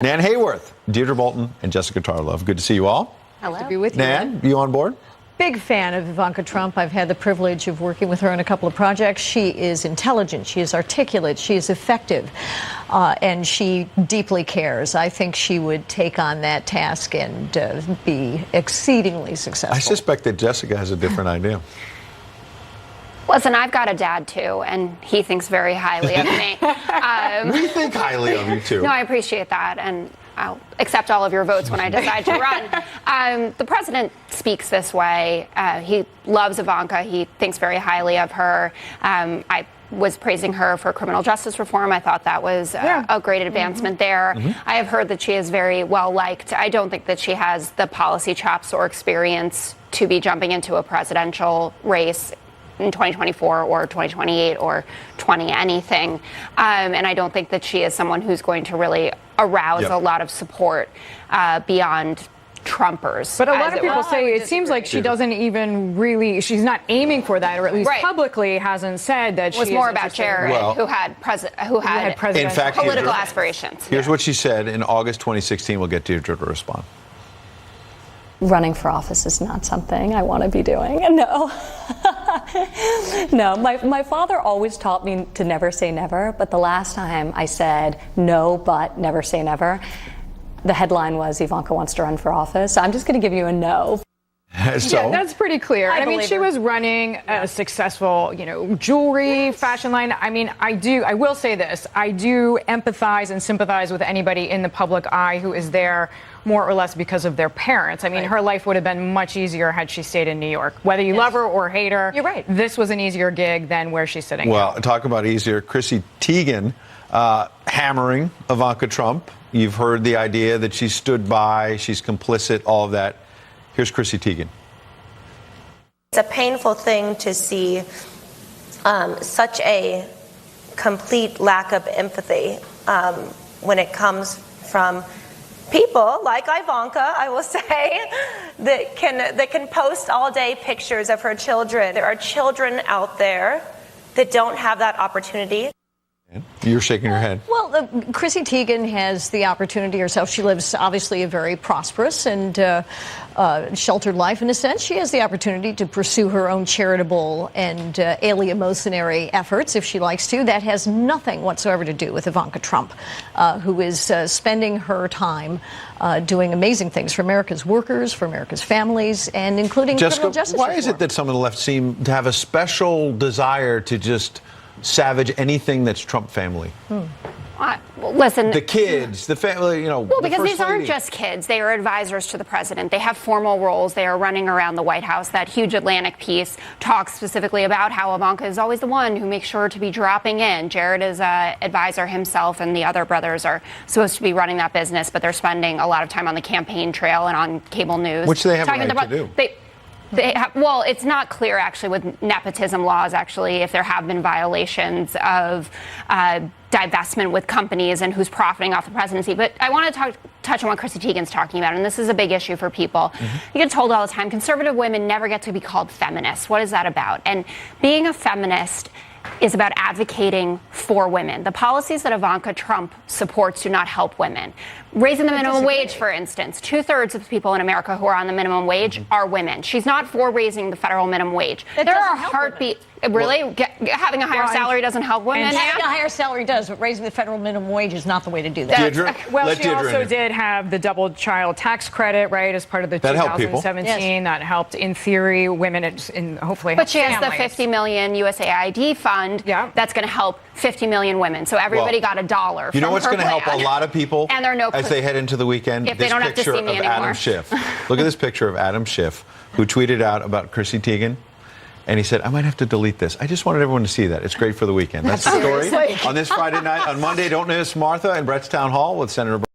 Nan Hayworth, Deirdre Bolton, and Jessica Tarlov. Good to see you all. Hello. To be with you. Nan, you on board? Big fan of Ivanka Trump. I've had the privilege of working with her on a couple of projects. She is intelligent, she is articulate, she is effective, and she deeply cares. I think she would take on that task and be exceedingly successful. I suspect that Jessica has a different idea. Listen, I've got a dad, too, and he thinks very highly of me. We think highly of you, too. No, I appreciate that, and I'll accept all of your votes when I decide to run. The president speaks this way. He loves Ivanka. He thinks very highly of her. I was praising her for criminal justice reform. I thought that was a great advancement there. I have heard that she is very well liked. I don't think that she has the policy chops or experience to be jumping into a presidential race in 2024 or 2028 or 20 anything. And I don't think that she is someone who's going to really arouse a lot of support beyond Trumpers. But a lot of people say it seems like she doesn't even really, she's not aiming for that, or at least publicly hasn't said that she was more about Jared, who had political aspirations. Here's what she said in August 2016. We'll get Deirdre to respond. Running for office is not something I want to be doing. No. No, my father always taught me to never say never, but the last time I said no, but never say never, the headline was Ivanka wants to run for office. So I'm just going to give you a no. So, yeah, that's pretty clear. I mean, she was running a successful, jewelry fashion line. I mean, I will say this. I do empathize and sympathize with anybody in the public eye who is there more or less because of their parents. I mean, her life would have been much easier had she stayed in New York. Whether you love her or hate her, you're right. This was an easier gig than where she's sitting. Well, talk about easier. Chrissy Teigen hammering Ivanka Trump. You've heard the idea that she stood by, she's complicit, all of that. Here's Chrissy Teigen. It's a painful thing to see such a complete lack of empathy when it comes from people like Ivanka, I will say, that can post all day pictures of her children. There are children out there that don't have that opportunity. You're shaking your head. Well, Chrissy Teigen has the opportunity herself. She lives, obviously, a very prosperous and sheltered life. In a sense, she has the opportunity to pursue her own charitable and eleemosynary efforts if she likes to. That has nothing whatsoever to do with Ivanka Trump, who is spending her time doing amazing things for America's workers, for America's families, and including criminal justice why reform. is it that some of the left seem to have a special desire to just savage anything that's Trump family? Listen, the kids, the family, Well, because these aren't just kids. They are advisors to the president. They have formal roles. They are running around the White House. That huge Atlantic piece talks specifically about how Ivanka is always the one who makes sure to be dropping in. Jared is an advisor himself, and the other brothers are supposed to be running that business, but they're spending a lot of time on the campaign trail and on cable news. Which they have a right to do. Well, it's not clear, actually, with nepotism laws, actually, if there have been violations of divestment with companies and who's profiting off the presidency. But I want to touch on what Chrissy Teigen's talking about, and this is a big issue for people. You get told all the time, conservative women never get to be called feminists. What is that about? And being a feminist is about advocating for women. The policies that Ivanka Trump supports do not help women. Raising the minimum wage, for instance. 2/3 of the people in America who are on the minimum wage are women. She's not for raising the federal minimum wage. There are heartbeat. Really? Having a higher salary doesn't help women? Having a higher salary does, but raising the federal minimum wage is not the way to do that. Deirdre, well, she also did have the double child tax credit, right, as part of the 2017. That helped, in theory, women and hopefully But she has families. the 50 million USAID fund that's going to help 50 million women. So everybody got $1. You know what's going to help a lot of people and there are no as they head into the weekend? If they don't have to see me anymore. Adam Schiff. Look at this picture of Adam Schiff, who tweeted out about Chrissy Teigen. And he said, I might have to delete this. I just wanted everyone to see that. It's great for the weekend. That's the story on this Friday night. On Monday, don't miss Martha and Brett's Town Hall with Senator